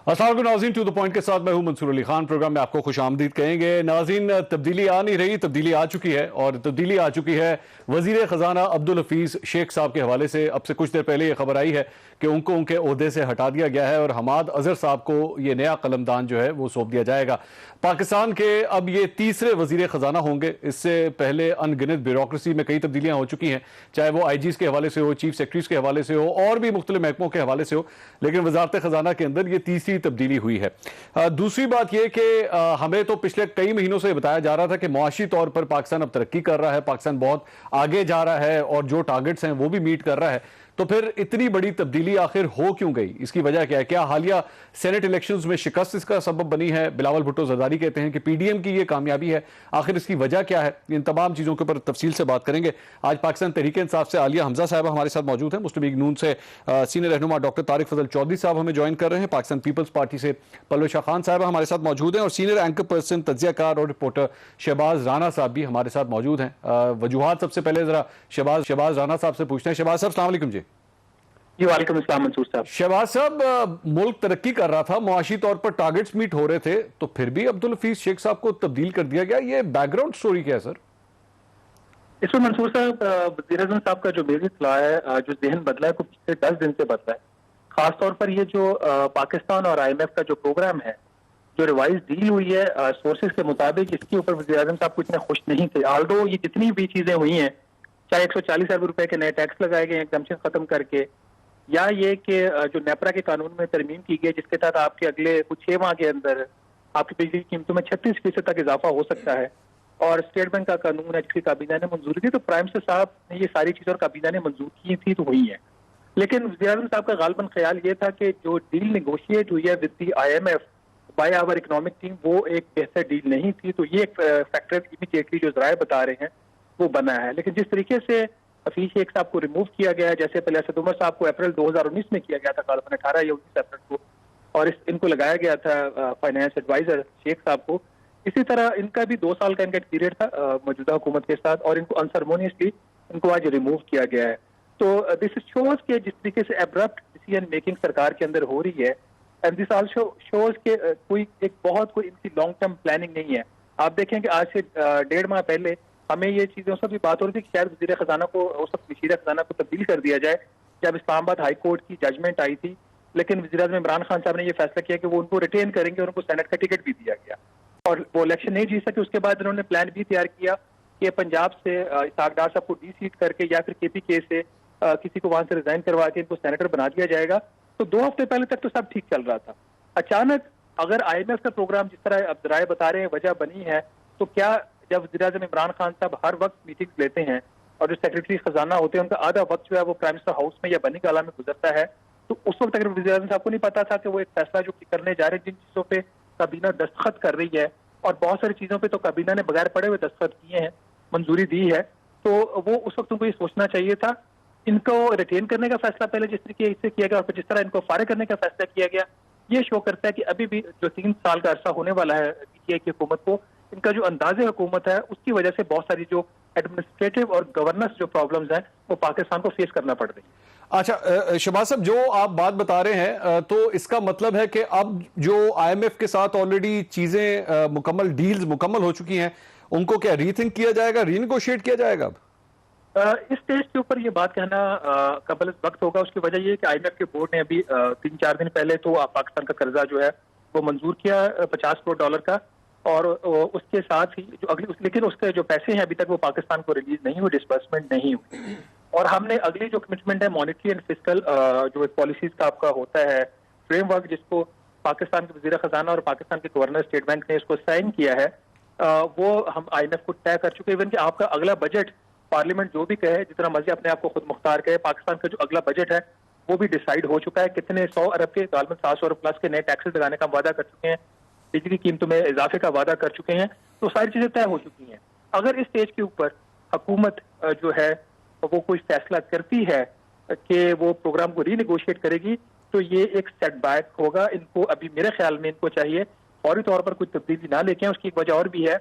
अस्सलाम वालेकुम नाज़रीन, टू द पॉइंट के साथ मैं हूं मंसूर अली खान। प्रोग्राम में आपको खुश आमदीद कहेंगे। नाज़रीन, तब्दीली आ नहीं रही, तब्दीली आ चुकी है, और तब्दीली आ चुकी है वज़ीर ख़जाना अब्दुल हफीज़ शेख साहब के हवाले से। अब से कुछ देर पहले ये खबर आई है कि उनको उनके ओहदे से हटा दिया गया है और हमाद अज़हर साहब को ये नया कलमदान जो है वो सौंप दिया जाएगा। पाकिस्तान के अब ये तीसरे वज़ीर ख़जाना होंगे। इससे पहले अनगिनत ब्यूरोक्रेसी में कई तब्दीलियाँ हो चुकी हैं, चाहे वो IGs के हवाले से हो, चीफ सेक्रेटरीज के हवाले से हो, और भी मुख्तलिफ महकमों के हवाले से हो, लेकिन वज़ारत ख़जाना के अंदर ये तीसरी तब्दीली हुई है। दूसरी बात यह कि हमें तो पिछले कई महीनों से बताया जा रहा था कि मुआशी तौर पर पाकिस्तान अब तरक्की कर रहा है, पाकिस्तान बहुत आगे जा रहा है और जो टारगेट्स हैं वो भी मीट कर रहा है। तो फिर इतनी बड़ी तब्दीली आखिर हो क्यों गई? इसकी वजह क्या है? क्या हालिया सेनेट इलेक्शंस में शिकस्त इसका सबब बनी है? बिलावल भुट्टो जरदारी कहते हैं कि PDM की ये कामयाबी है। आखिर इसकी वजह क्या है? इन तमाम चीज़ों के ऊपर तफसील से बात करेंगे। आज पाकिस्तान तहरीक इंसाफ से आलिया हमजा साहब हमारे साथ मौजूद हैं। मुस्लिम लीग नून से सीनियर रहनुमा डॉक्टर तारिक फजल चौधरी साहब हमें ज्वाइन कर रहे हैं। पाकिस्तान पीपल्स पार्टी से पलवे शाह खान साहब हमारे साथ मौजूद हैं, और सीनियर एंकर पर्सन, तज्जियाकार और रिपोर्टर शहबाज राना साहब भी हमारे साथ मौजूद हैं। वजूहात सबसे पहले जरा शहबाज राना साहब से पूछते हैं। शहबाज साहब, अस्सलाम वालेकुम। जी वालेकुम अस्सलाम मंसूर साहब। शहबाज साहब, मुल्क तरक्की कर रहा था, मुआशी तौर पर टारगेट्स मीट हो रहे थे, तो फिर भी अब्दुल हफीज शेख साहब को तब्दील कर दिया गया। ये बैकग्राउंड स्टोरी क्या है सर? इसमें मंसूर साहब, वज़ीर आज़म साहब का जो मेरी इत्तला है, जो जहन बदला है वो पिछले 10 दिन से बदला है। खास तौर पर ये जो पाकिस्तान और IMF का जो प्रोग्राम है, जो रिवाइज डील हुई है सोर्सेज के मुताबिक, इसके ऊपर वज़ीर आज़म साहब को इतने खुश नहीं थे। आल्दो ये जितनी भी चीजें हुई हैं, चाहे 140 अरब रुपए के नए टैक्स लगाए गए एग्जम्पशन खत्म करके, या ये कि जो नेपरा के कानून में तरमीम की गई जिसके तहत आपके अगले कुछ 6 माह के अंदर आपकी बिजली की कीमतों में 36% तक इजाफा हो सकता है, और स्टेट बैंक का कानून है जिसकी काबीना ने मंजूरी दी, तो प्राइम मिनिस्टर साहब ने ये सारी चीजें और काबीना ने मंजूर की थी तो हुई है। लेकिन वज़ीर आज़म साहब का गालबन ख्याल ये था कि जो डील नेगोशिएट हुई है with the IMF by our economic team, वो एक बेहतर डील नहीं थी। तो ये एक फैक्टर इमीडिएटली जो ज़राए बता रहे हैं वो बना है। लेकिन जिस तरीके से हफीज शेख साहब को रिमूव किया गया है, जैसे पहले असद उमर साहब को अप्रैल 2019 में किया गया था, गालबन 18 या 19 अप्रैल को, और इनको लगाया गया था फाइनेंस एडवाइजर शेख साहब को, इसी तरह इनका भी 2 साल का इनका एक पीरियड था मौजूदा हुकूमत के साथ, और इनको अनसरमोनियसली इनको आज रिमूव किया गया है। तो दिस शोज के जिस तरीके से एब्रप्ट डिसीजन मेकिंग सरकार के अंदर हो रही है, एंड दिस आल्सो शोज के कोई इनकी लॉन्ग टर्म प्लानिंग नहीं है। आप देखें कि आज से 1.5 माह पहले हमें ये चीजों से भी बात हो रही थी कि शायद वज़ीर ख़जाना को, उस वक्त वज़ीर ख़जाना को तब्दील कर दिया जाए, जब इस्लामाबाद हाई कोर्ट की जजमेंट आई थी। लेकिन वज़ीर आज़म इमरान खान साहब ने ये फैसला किया कि वो उनको रिटेन करेंगे, और उनको सेनेट का टिकट भी दिया गया, और वो इलेक्शन नहीं जीत सके। उसके बाद उन्होंने प्लान भी तैयार किया कि पंजाब से इसहाक डार साहब को डी-सीट करके या फिर KPK से किसी को वहां से रिजाइन करवा के इनको सेनेटर बना दिया जाएगा। तो 2 हफ्ते पहले तक तो सब ठीक चल रहा था। अचानक अगर IMF का प्रोग्राम जिस तरह अब ज़राए बता रहे हैं वजह बनी है, तो क्या जब वज़ीर आज़म इमरान खान साहब हर वक्त मीटिंग्स लेते हैं और जो सेक्रेटरी खजाना होते हैं उनका आधा वक्त जो है वो प्राइम मिनिस्टर हाउस में या बनी गाला में गुजरता है, तो उस वक्त अगर वज़ीर आज़म साहब को नहीं पता था कि वो एक फैसला जो करने जा रहे हैं, जिन चीजों पे काबीना दस्तखत कर रही है, और बहुत सारी चीजों पे तो काबीना ने बगैर पढ़े हुए दस्तखत किए हैं, मंजूरी दी है, तो वो उस वक्त उनको ये सोचना चाहिए था। इनको रिटेन करने का फैसला पहले जिस तरीके से किया गया और फिर जिस तरह इनको फारिग करने का फैसला किया गया, ये शो करता है कि अभी भी जो 3 साल का अरसा होने वाला है PTI की हुकूमत को, इनका जो अंदाजे हुकूमत है उसकी वजह से बहुत सारी जो एडमिनिस्ट्रेटिव और गवर्नेंस जो प्रॉब्लम्स हैं वो पाकिस्तान को फेस करना पड़ रही है। अच्छा शहबाज साहब, जो आप बात बता रहे हैं, तो इसका मतलब है कि अब जो IMF के साथ ऑलरेडी चीजें मुकम्मल डील्स मुकम्मल हो चुकी हैं, उनको क्या रीथिंक किया जाएगा, रीनेगोशिएट किया जाएगा? इस स्टेज के ऊपर ये बात कहना कबल वक्त होगा। उसकी वजह ये है कि IMF के बोर्ड ने अभी 3-4 दिन पहले तो पाकिस्तान का कर्जा जो है वो मंजूर किया $50 करोड़ का, और उसके साथ ही जो अगली, लेकिन उसके जो पैसे हैं अभी तक वो पाकिस्तान को रिलीज नहीं हुए, डिस्बर्समेंट नहीं हुई, और हमने अगली जो कमिटमेंट है मॉनेटरी एंड फिस्कल जो पॉलिसीज का आपका होता है फ्रेमवर्क, जिसको पाकिस्तान के वज़ीर ख़जाना और पाकिस्तान के गवर्नर स्टेट बैंक ने इसको साइन किया है, वो हम IMF को तय कर चुके हैं। इवन कि आपका अगला बजट पार्लियामेंट जो भी कहे, जितना मर्जी अपने आप को खुद मुख्तार कहे, पाकिस्तान का जो अगला बजट है वो भी डिसाइड हो चुका है। कितने 100 अरब के, गालबन 700 अरब प्लस के नए टैक्सेस लगाने का वादा कर चुके हैं, बिजली कीमतों में इजाफे का वादा कर चुके हैं, तो सारी चीजें तय हो चुकी हैं। अगर इस स्टेज के ऊपर हुकूमत जो है वो कोई फैसला करती है कि वो प्रोग्राम को रीनेगोशिएट करेगी, तो ये एक सेटबैक होगा। इनको अभी मेरे ख्याल में इनको चाहिए फौरी तौर पर कोई तब्दीली ना लेके। उसकी एक वजह और भी है,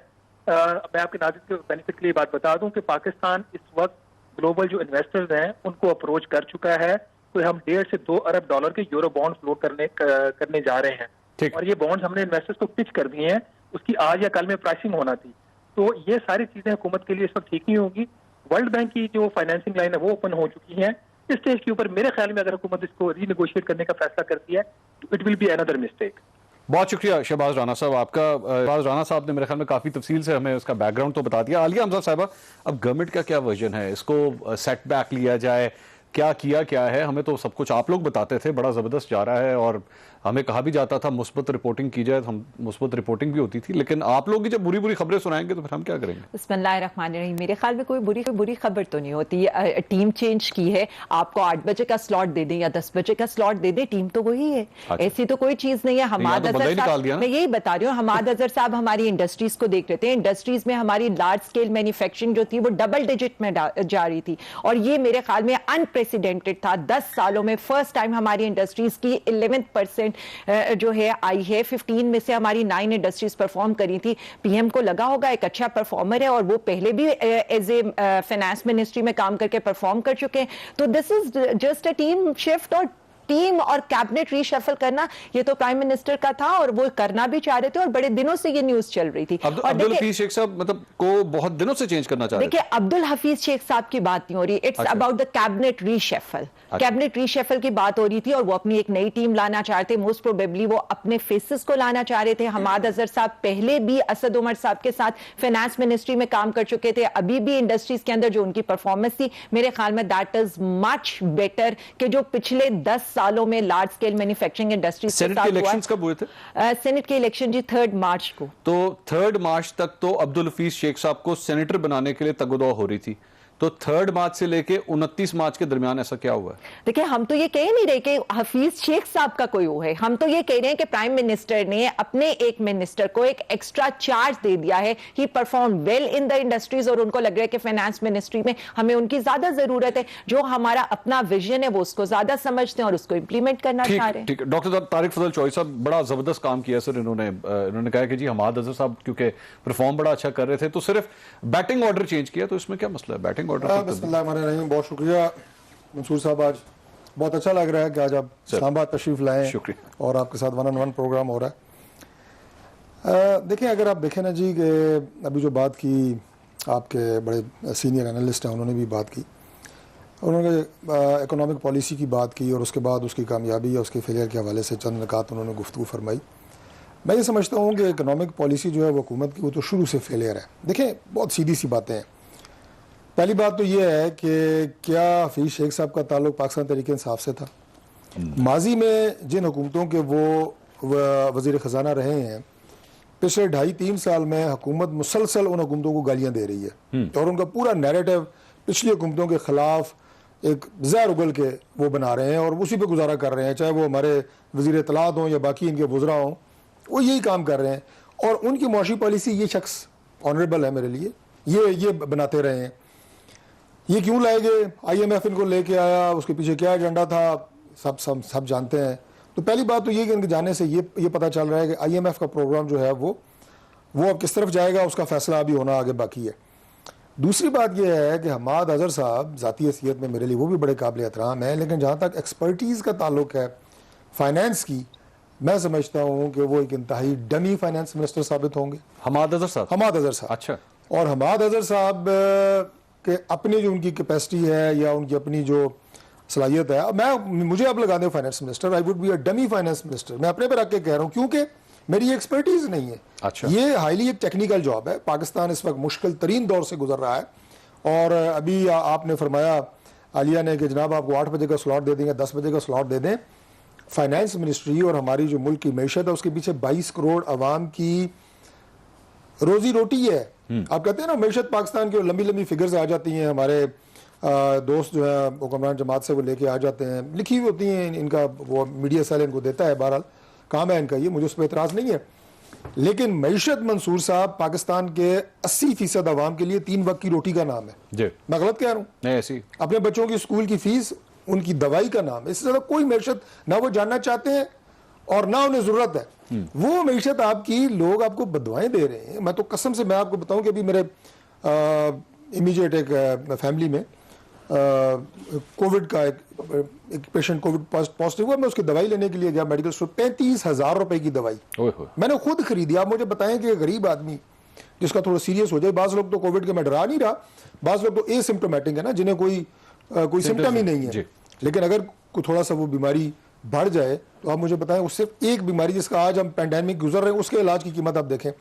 मैं आपके नाज़रीन के बेनिफिट के लिए बात बता दूं कि पाकिस्तान इस वक्त ग्लोबल जो इन्वेस्टर्स हैं उनको अप्रोच कर चुका है कोई हम 1.5 से 2 अरब डॉलर के यूरो बॉन्ड फ्लोट करने जा रहे हैं, ठीक। और ये बॉन्ड्स हमने इन्वेस्टर्स को पिच कर दिए हैं, उसकी आज या कल में प्राइसिंग होना थी। तो ये सारी चीजें हुकूमत के लिए इस वक्त ठीक नहीं होगी। वर्ल्ड बैंक की जो फाइनेंसिंग लाइन है वो ओपन हो चुकी है। इस स्टेज के ऊपर मेरे ख्याल में अगर हुकूमत इसको रीनेगोशिएट करने का फैसला करती है तो it will be another mistake. बहुत शुक्रिया शहबाज राना साहब आपका। शहबाज राना साहब ने मेरे ख्याल में काफ़ी तफसील से हमें उसका बैकग्राउंड तो बता दिया। आलिया हमजा साहिबा, अब गवर्नमेंट का क्या वर्जन है, इसको सेटबैक लिया जाए, क्या किया क्या है? हमें तो सब कुछ आप लोग बताते थे, बड़ा ज़बरदस्त जा रहा है, और हमें कहा भी जाता था मुस्बत रिपोर्टिंग की जाए, हम मुस्बत रिपोर्टिंग भी होती थी, लेकिन आप लोग जब बुरी बुरी खबरें सुनाएंगे तो फिर हम क्या करेंगे? बिस्मिल्लाहिर्रहमानिर्रहीम। मेरे ख्याल में कोई बुरी खबर तो नहीं होती। टीम चेंज की है, आपको 8 बजे का स्लॉट दे दें या 10 बजे का स्लॉट दे दें, टीम तो वही है। अच्छा। ऐसी तो कोई चीज नहीं है। हमाद अजहर साहब, मैं यही बता रही हूँ, हमाद अजहर साहब हमारी इंडस्ट्रीज को देख रहे थे। इंडस्ट्रीज में हमारी लार्ज स्केल मैन्युफैक्चरिंग जो थी वो डबल डिजिट में जा रही थी, और ये मेरे ख्याल में अनप्रेसिडेंटेड था। 10 सालों में फर्स्ट टाइम हमारी इंडस्ट्रीज की 11% जो है आई है। 15 में से हमारी 9 इंडस्ट्रीज परफॉर्म करी थी। पीएम को लगा होगा एक अच्छा परफॉर्मर है, और वो पहले भी एज ए फाइनेंस मिनिस्ट्री में काम करके परफॉर्म कर चुके हैं। तो this is just a team shift, और टीम और कैबिनेट रीशफल करना ये तो प्राइम मिनिस्टर का था, और वो करना भी चाह रहे थे, और बड़े दिनों से ये न्यूज चल रही थी। अब्दुल हफीज शेख साहब मतलब को बहुत दिनों से चेंज करना चाह रहे थे। देखिए, अब्दुल हफीज शेख साहब की बात नहीं हो रही, it's about the cabinet reshuffle. Cabinet reshuffle की बात हो रही थी, और वो अपनी एक नई टीम लाना चाहते थे। मोस्ट प्रोबेबली वो अपने फेसेस को लाना चाह रहे थे। हमाद अजहर साहब पहले भी असद उमर साहब के साथ फाइनेंस मिनिस्ट्री में काम कर चुके थे। अभी भी इंडस्ट्रीज के अंदर जो उनकी परफॉर्मेंस थी, मेरे ख्याल में दैट इज मच बेटर कि जो पिछले 10 सालों में लार्ज स्केल मैन्युफैक्चरिंग इंडस्ट्रीज के सेनेट साथ के हुआ। इलेक्शंस कब हुए थे? सेनेट के इलेक्शन जी 3 मार्च को। तो 3 मार्च तक तो अब्दुल हफीज शेख साहब को सेनेटर बनाने के लिए तगदो हो रही थी, तो 3 मार्च से लेके 29 मार्च के दरमियान ऐसा क्या हुआ है? देखिए, हम तो ये कह नहीं रहे कि हफीज शेख साहब का कोई वो है, हम तो ये कह रहे हैं कि प्राइम मिनिस्टर ने अपने एक मिनिस्टर को एक एक्स्ट्रा चार्ज दे दिया है। He perform well in the industries, और उनको लग रहा है कि फाइनेंस मिनिस्ट्री में हमें उनकी ज्यादा जरूरत है। जो हमारा अपना विजन है वो उसको ज्यादा समझते हैं और उसको इंप्लीमेंट करना चाह रहे हैं। ठीक है। डॉक्टर तारिक फजल चौधरी साहब, बड़ा जबरदस्त काम किया सर इन्होंने कहा कि जी हमाद अजहर साहब क्योंकि परफॉर्म बड़ा अच्छा कर रहे थे, तो सिर्फ बैटिंग ऑर्डर चेंज किया, तो इसमें क्या मसला है? बैटिंग ऑर्डर नहीं। बहुत शुक्रिया मंसूर साहब, आज बहुत अच्छा लग रहा है कि आज आप इस्लामाबाद तशरीफ लाए और आपके साथ 1-on-1 प्रोग्राम हो रहा है। देखिए, अगर आप देखें ना जी कि अभी जो बात की आपके बड़े सीनियर एनालिस्ट हैं, उन्होंने भी बात की, उन्होंने इकोनॉमिक पॉलिसी की बात की, और उसके बाद उसकी कामयाबी या उसके फेलियर के हवाले से चंद नकात उन्होंने गुफ्तगू फरमाई। मैं ये समझता हूँ कि इकोनॉमिक पॉलिसी जो है वो हुकूमत की, वो तो शुरू से फेलियर है। देखें, बहुत सीधी सी बातें हैं। पहली बात तो ये है कि क्या हफीज शेख साहब का ताल्लुक पाकिस्तान तहरीक इंसाफ से था? माजी में जिन हुकूमतों के वो वज़ीर ख़जाना रहे हैं, पिछले 2.5-3 साल में हुकूमत मुसलसल उन हुकूमतों को गालियाँ दे रही है, और उनका पूरा नैरेटिव पिछली हुकूमतों के ख़िलाफ़ एक ज़हर उगल के वो बना रहे हैं, और उसी पर गुजारा कर रहे हैं। चाहे वो हमारे वज़ीर इत्तलात हों या बाकी इनके वज़रा हों, वो यही काम कर रहे हैं। और उनकी मुआशी पॉलिसी, ये शख्स ऑनरेबल है मेरे लिए, ये बनाते रहे हैं। ये क्यों लाए गए? IMF इनको लेके आया, उसके पीछे क्या एजेंडा था, सब जानते हैं। तो पहली बात तो ये कि इनके जाने से ये पता चल रहा है कि IMF का प्रोग्राम जो है वो अब किस तरफ जाएगा, उसका फैसला अभी होना आगे बाकी है। दूसरी बात यह है कि हमाद अजहर साहब ज़ाती हैसियत में मेरे लिए वो भी बड़े काबिल एहतराम है, लेकिन जहाँ तक एक्सपर्टीज़ का ताल्लुक है फाइनेंस की, मैं समझता हूँ कि वो एक इंतहाई डमी फाइनेंस मिनिस्टर साबित होंगे। हमाद अजहर साहब अच्छा। और हमाद अजहर साहब कि अपनी जो उनकी कैपेसिटी है या उनकी अपनी जो सलाहियत है, मुझे आप लगा दें finance minister, I would be a dummy finance minister. मैं अपने पे रख के कह रहा हूँ, क्योंकि मेरी एक्सपर्टीज नहीं है। अच्छा। ये हाईली एक टेक्निकल जॉब है। पाकिस्तान इस वक्त मुश्किल तरीन दौर से गुजर रहा है, और अभी आपने फरमाया आलिया ने कि जनाब आपको 8 बजे का स्लॉट दे देंगे, 10 बजे का स्लॉट दे दें। फाइनेंस मिनिस्ट्री और हमारी जो मुल्क की मैशत है, उसके पीछे 22 करोड़ आवाम की रोजी रोटी है। आप कहते हैं ना, मैशत पाकिस्तान की लंबी लंबी फिगर्स आ जाती हैं, हमारे दोस्त जो है हुक्मरान जमात से वो लेके आ जाते हैं, लिखी हुई होती हैं, इनका वो मीडिया सेल इनको देता है, बहरहाल काम है इनका, ये मुझे उस पर एतराज़ नहीं है। लेकिन मैशत मंसूर साहब पाकिस्तान के 80% आवाम के लिए 3 वक्त की रोटी का नाम है जी। मैं गलत कह रहा हूँ? नहीं, ऐसी अपने बच्चों की स्कूल की फीस, उनकी दवाई का नाम है। इससे ज्यादा कोई मैशत ना वो जानना चाहते हैं और ना उन्हें जरूरत है। वो मैशत आपकी लोग आपको बदवाएं दे रहे हैं। मैं तो कसम से मैं आपको बताऊं कि अभी मेरे इमीडिएट एक फैमिली में कोविड का एक पेशेंट कोविड पॉजिटिव हुआ, मैं उसकी दवाई लेने के लिए गया मेडिकल स्टोर, 35,000 रुपए की दवाई मैंने खुद खरीदी। आप मुझे बताएं कि गरीब आदमी जिसका थोड़ा सीरियस हो जाए, बाज़ लोग तो कोविड के, मैं डरा नहीं रहा, बाज़ लोग तो एसिम्प्टोमेटिक है ना, जिन्हें कोई सिम्टम ही नहीं है, लेकिन अगर कोई थोड़ा सा वो बीमारी बढ़ जाए तो आप मुझे बताएं, उससे एक बीमारी जिसका आज हम पैंडेमिक गुजर रहे हैं उसके इलाज की कीमत आप देखें,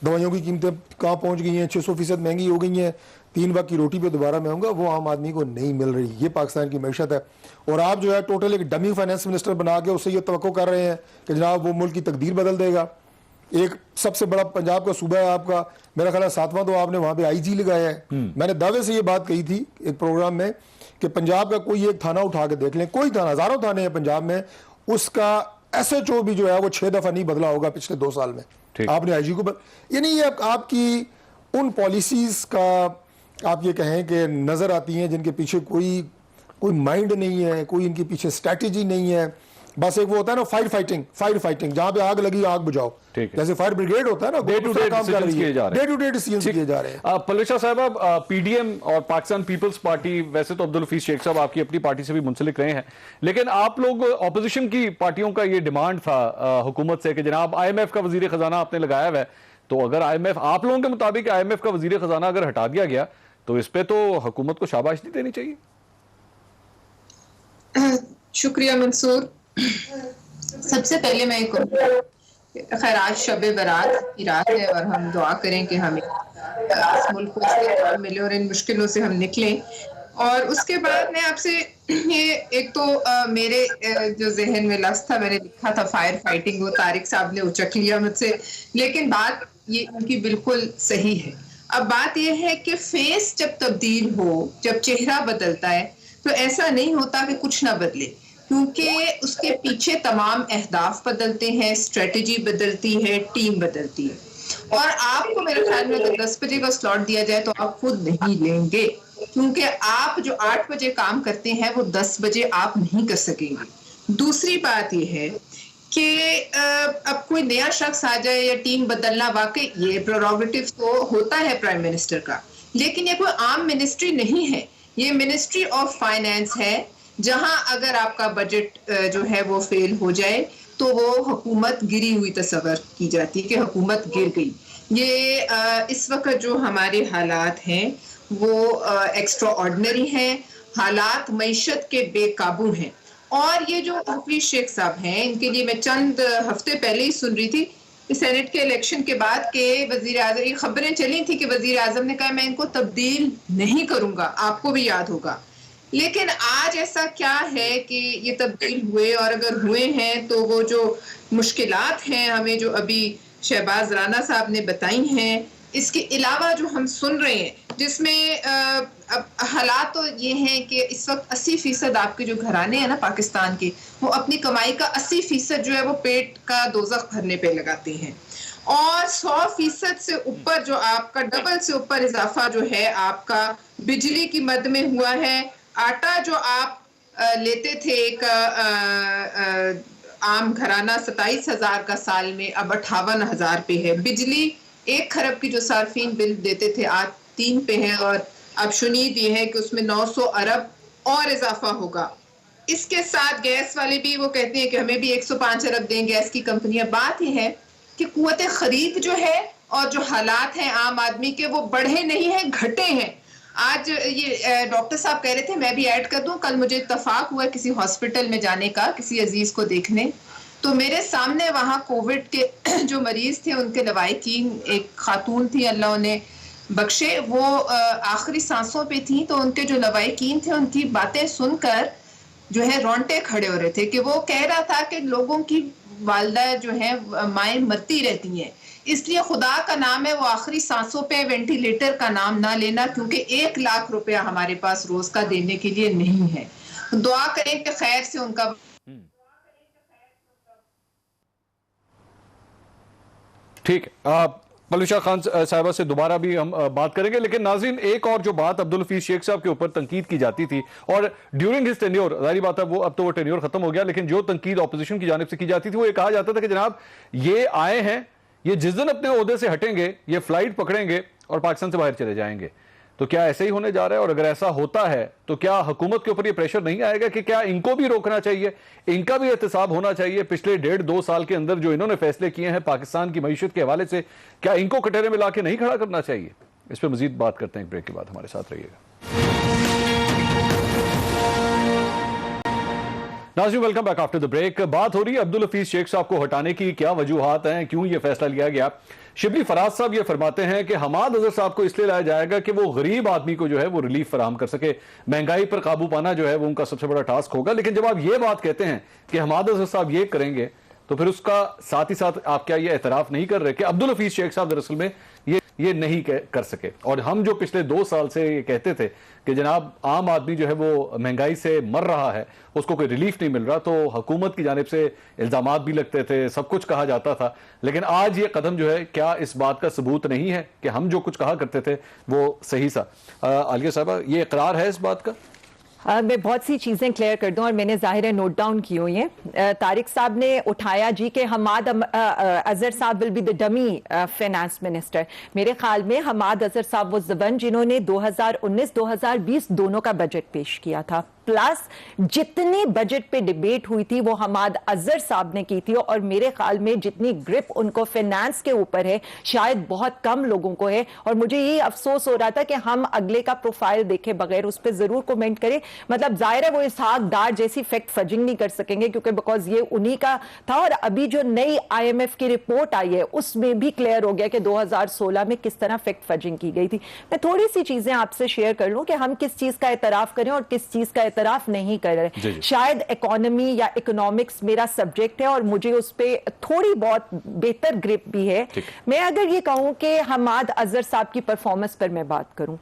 दवाइयों की कीमतें कहाँ पहुंच गई हैं, 600% महंगी हो गई हैं, 3 वक्त की रोटी पे दोबारा मैं आऊँगा, वो आम आदमी को नहीं मिल रही। ये पाकिस्तान की मैशत है। और आप जो है टोटल एक डमी फाइनेंस मिनिस्टर बना के उससे ये तवक्को कर रहे हैं कि जनाब वो मुल्क की तकदीर बदल देगा। एक सबसे बड़ा पंजाब का सूबा है आपका, मेरा ख्याल है 7वां, तो आपने वहाँ पे IG लगाया है। मैंने दावे से ये बात कही थी एक प्रोग्राम में कि पंजाब का कोई एक थाना उठा के देख लें, कोई थाना, हज़ारों थाने हैं पंजाब में, उसका SHO भी जो है वो 6 दफ़ा नहीं बदला होगा पिछले 2 साल में। आपने IG को यानी ये आपकी उन पॉलिसीज का आप ये कहें कि नजर आती हैं जिनके पीछे कोई माइंड नहीं है, कोई इनके पीछे स्ट्रैटेजी नहीं है, बस एक वो होता है ना फायर फाइटिंग, जहां पे आग लगी आग बुझाओ, जैसे फायर ब्रिगेड होता है ना, डे टू डे डिसीजंस किए जा रहे हैं। पलविशा साहब, PDM और पाकिस्तान पीपल्स पार्टी, वैसे तो अब्दुल हफीज शेख साहब आपकी अपनी पार्टी से भी मुंसलिक रहे हैं, लेकिन आप लोग ऑपोजिशन की पार्टियों का ये डिमांड था हुकूमत से कि जनाब IMF का वजीर खजाना आपने लगाया हुआ है, तो अगर IMF, आप लोगों के मुताबिक IMF का वजीर खजाना अगर हटा दिया गया तो इस पे तो हुकूमत को शाबाशी देनी चाहिए। शुक्रिया मंसूर। सबसे पहले मैं खैर आज शब बारात की रात है और हम दुआ करें कि हमें इस मुल्क को इस्तेमाल मिले और इन मुश्किलों से हम निकलें। और उसके बाद मैं आपसे ये एक तो मेरे जो जहन में लफ्ज़ था, मैंने लिखा था फायर फाइटिंग, वो तारिक साहब ने उचक लिया मुझसे, लेकिन बात ये उनकी बिल्कुल सही है। अब बात यह है कि फेस जब तब्दील हो, जब चेहरा बदलता है तो ऐसा नहीं होता कि कुछ ना बदले, क्योंकि उसके पीछे तमाम अहदाफ बदलते हैं, स्ट्रेटजी बदलती है, टीम बदलती है। और आपको मेरे ख्याल में अगर 10 बजे का स्लॉट दिया जाए तो आप खुद नहीं लेंगे, क्योंकि आप जो 8 बजे काम करते हैं वो 10 बजे आप नहीं कर सकेंगे। दूसरी बात यह है कि अब कोई नया शख्स आ जाए या टीम बदलना, वाकई ये प्रोरोगेटिव तो होता है प्राइम मिनिस्टर का, लेकिन ये कोई आम मिनिस्ट्री नहीं है, ये मिनिस्ट्री ऑफ फाइनेंस है, जहां अगर आपका बजट जो है वो फेल हो जाए तो वो हुकूमत गिरी हुई तस्वर की जाती है कि हुकूमत गिर गई। ये इस वक्त जो हमारे हालात हैं वो एक्स्ट्रा ऑर्डिनरी हैं, हालात मईशत के बेकाबू हैं। और ये जो हफीज शेख साहब हैं, इनके लिए मैं चंद हफ्ते पहले ही सुन रही थी सेनेट के इलेक्शन के बाद के वजीर आजम, ये खबरें चली थी कि वजीर आजम ने कहा मैं इनको तब्दील नहीं करूंगा, आपको भी याद होगा। लेकिन आज ऐसा क्या है कि ये तब्दील हुए, और अगर हुए हैं तो वो जो मुश्किलात हैं हमें जो अभी शहबाज राना साहब ने बताई हैं, इसके अलावा जो हम सुन रहे हैं, जिसमें अब हालात तो ये हैं कि इस वक्त 80% आपके जो घराने हैं ना पाकिस्तान के, वो अपनी कमाई का 80% जो है वो पेट का दोज़ख भरने पे लगाते हैं, और 100% से ऊपर जो आपका डबल से ऊपर इजाफा जो है आपका बिजली की मद में हुआ है। आटा जो आप लेते थे एक आम घराना 27,000 का साल में, अब 58,000 पे है। बिजली 1 खरब की जो सार्फिन बिल देते थे आज 3 पे है, और अब शुनीद ये है कि उसमें 900 अरब और इजाफा होगा। इसके साथ गैस वाले भी वो कहते हैं कि हमें भी 105 अरब दें गैस की कंपनियां। बात यह है कि कुव्वत खरीद जो है और जो हालात हैं आम आदमी के, वो बढ़े नहीं है, घटे हैं। आज ये डॉक्टर साहब कह रहे थे, मैं भी ऐड कर दूं, कल मुझे इत्तफाक हुआ किसी हॉस्पिटल में जाने का, किसी अजीज को देखने, तो मेरे सामने वहाँ कोविड के जो मरीज थे उनके लवाहिकीन, एक खातून थी अल्लाह उन्हें बख्शे, वो आखिरी सांसों पे थी, तो उनके जो लवाहिकीन थे उनकी बातें सुनकर जो है रोंगटे खड़े हो रहे थे कि वो कह रहा था कि लोगों की वालदा जो है माएँ मरती रहती हैं, इसलिए खुदा का नाम है वो आखिरी सांसों पे वेंटिलेटर का नाम ना लेना, क्योंकि 1 लाख रुपया हमारे पास रोज का देने के लिए नहीं है। दुआ करें कि खैर से उनका। ठीक है, पलविशा खान साहिबा से दोबारा भी हम बात करेंगे, लेकिन नाज़रीन एक और जो बात अब्दुल हफीज शेख साहब के ऊपर तनकीद की जाती थी, और ड्यूरिंग हिज टेन्योर, जाहिर बात है वो अब तो वो टेन्योर खत्म हो गया, लेकिन जो तनकीद ऑपोजिशन की जानिब से की जाती थी वो ये कहा जाता था कि जनाब ये आए हैं, ये जिस दिन अपने ओहदे से हटेंगे ये फ्लाइट पकड़ेंगे और पाकिस्तान से बाहर चले जाएंगे। تو کیا ایسے ہی ہونے جا رہا ہے؟ اور اگر ایسا ہوتا ہے تو کیا حکومت کے اوپر یہ پریشر نہیں آئے گا کہ کیا ان کو بھی روکنا چاہیے, ان کا بھی احتساب ہونا چاہیے؟ پچھلے 1.5-2 سال کے اندر جو انہوں نے فیصلے کیے ہیں پاکستان کی معیشت کے حوالے سے, کیا ان کو کٹہرے میں لا کے نہیں کھڑا کرنا چاہیے؟ اس پہ مزید بات کرتے ہیں ایک بریک کے بعد, ہمارے ساتھ رہیے گا. ناظرین welcome back after the break. بات ہو رہی ہے عبدالحفیظ شیخ صاحب کو ہٹانے کی, کیا وجوہات ہیں, کیوں یہ فیصلہ لیا گیا؟ شبلی فراز صاحب یہ فرماتے ہیں کہ حماد اظہر صاحب کو اس لیے لایا جائے گا کہ وہ غریب آدمی کو جو ہے وہ ریلیف فراہم کر سکے, مہنگائی پر قابو پانا جو ہے وہ ان کا سب سے بڑا ٹاسک ہوگا. لیکن جب آپ یہ بات کہتے ہیں کہ حماد اظہر صاحب یہ کریں گے تو پھر اس کا ساتھ ہی ساتھ آپ کیا یہ اعتراف نہیں کر رہے کہ عبدالحفیظ شیخ صاحب دراصل میں یہ نہیں کر سکے؟ اور ہم جو پچھلے 2 سال سے یہ کہتے تھے کہ جناب عام آدمی جو ہے وہ مہنگائی سے مر رہا ہے, اس کو کوئی ریلیف نہیں مل رہا, تو حکومت کی جانب سے الزامات بھی لگتے تھے, سب کچھ کہا جاتا تھا. لیکن آج یہ قدم جو ہے, کیا اس بات کا ثبوت نہیں ہے کہ ہم جو کچھ کہا کرتے تھے وہ صحیح سا؟ عالیہ صاحبہ, یہ اقرار ہے اس بات کا؟ میں بہت سی چیزیں کلیئر کر دوں اور میں نے ظاہر ہے نوٹ ڈاؤن کی ہوئی ہیں. طارق صاحب نے اٹھایا جی کہ حماد اظہر صاحب will be the dummy finance minister. میرے خیال میں حماد اظہر صاحب وہ زبان جنہوں نے 2019-2020 دونوں کا بجٹ پیش کیا تھا, پلس جتنی بجٹ پہ ڈیبیٹ ہوئی تھی وہ حماد اظہر صاحب نے کی تھی, اور میرے خیال میں جتنی گرپ ان کو فائنانس کے اوپر ہے شاید بہت کم لوگوں کو ہے. اور مجھے یہ افسوس ہو رہا تھا کہ ہم اگلے کا پروفائل دیکھے بغیر اس پہ ضرور کومنٹ کریں. مطلب ظاہر ہے وہ اسحاق ڈار جیسی فیکٹ فجنگ نہیں کر سکیں گے کیونکہ بیکاز یہ انہی کا تھا, اور ابھی جو نئی IMF کی رپورٹ آئی ہے اس میں بھی کلیئر ہو گیا کہ 2016 میں کس طرح فیکٹ فجنگ کی گئی تھی. میں تھوڑی سی چیزیں آپ سے شیئر کر لوں کہ ہم کس چیز کا اعتراف کریں اور کس چیز کا اعتراف نہیں کر رہے. شاید اکانومی یا اکنامکس میرا سبجیکٹ ہے اور مجھے اس پہ تھوڑی بہت بہتر گرپ بھی ہے. میں اگر یہ کہوں کہ حماد اظہر صاحب کی پرفارمنس پر میں بات کروں,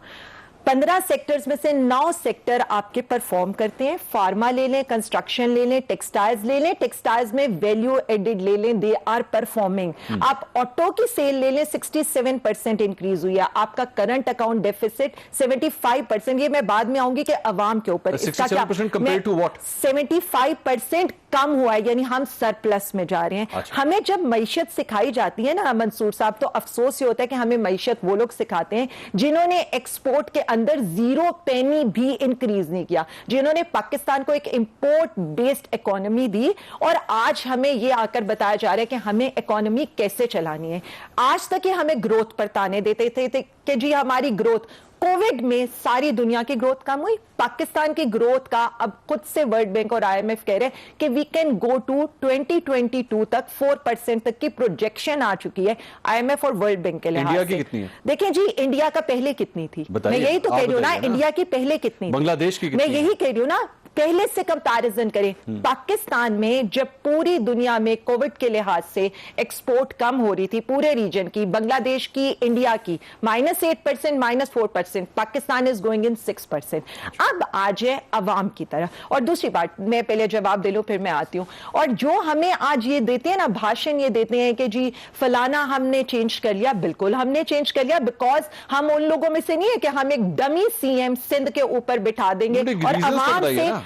15 سیکٹرز میں سے 9 سیکٹر آپ کے پرفارم کرتے ہیں. فارما لے لیں, کنسٹرکشن لے لیں, ٹیکسٹائلز لے لیں, ٹیکسٹائلز میں ویلیو ایڈڈ لے لیں, دے آر پرفارمنگ. آپ آٹو کی سیل لے لیں, 67% انکریز ہوئی ہے. آپ کا کرنٹ اکاؤنٹ ڈیفیسٹ 75%, یہ میں بعد میں آؤں گی کہ عوام کے اوپر 75% کم ہوا ہے, یعنی ہم سرپلس میں جا رہے ہیں. ہمیں جب معیشت سکھائی جاتی ہے نا منصور صاحب, تو افسوس یہ ہوتا ہے کہ ہمیں معیشت وہ لوگ سکھاتے ہیں جنہوں نے ایکسپورٹ کے اندر 0 پینی بھی انکریز نہیں کیا, جنہوں نے پاکستان کو ایک امپورٹ بیسڈ اکانومی دی, اور آج ہمیں یہ آ کر بتایا جا رہا ہے کہ ہمیں اکانومی کیسے چلانی ہے. آج تک یہ ہمیں گروتھ پر تانے دیتے تھے کہ جی ہماری گروتھ, کووڈ میں ساری دنیا کی گروتھ کم ہوئی, پاکستان کی گروتھ کا اب خود سے ورلڈ بینک اور IMF کہہ رہے ہیں کہ وی کین گو ٹو 2022 تک 4% تک کی پروجیکشن آ چکی ہے IMF اور ورلڈ بینک کے لحاظ سے. دیکھیں جی انڈیا کا پہلے کتنی تھی, میں یہی تو کہہ رہی ہوں نا, انڈیا کی پہلے کتنی تھی, بنگلہ دیش کی, میں یہی کہہ رہی ہوں نا, پہلے سے کمپیرزن کریں. پاکستان میں جب پوری دنیا میں کووڈ کے لحاظ سے ایکسپورٹ کم ہو رہی تھی پورے ریجن کی, بنگلہ دیش کی, انڈیا کی -8%, -4%, پاکستان از گوئنگ ان 6%. اب آج ہے عوام کی طرح. اور دوسری بات, میں پہلے جواب دے لوں پھر میں آتی ہوں. اور جو ہمیں آج یہ دیتے ہیں نا بھاشن, یہ دیتے ہیں کہ جی فلانا ہم نے چینج کر لیا. بالکل ہم نے چینج کر لیا, بیکاز ہم ان لوگوں میں سے نہیں ہے کہ ہم ایک ڈمی CM سندھ کے اوپر بٹھا دیں گے اور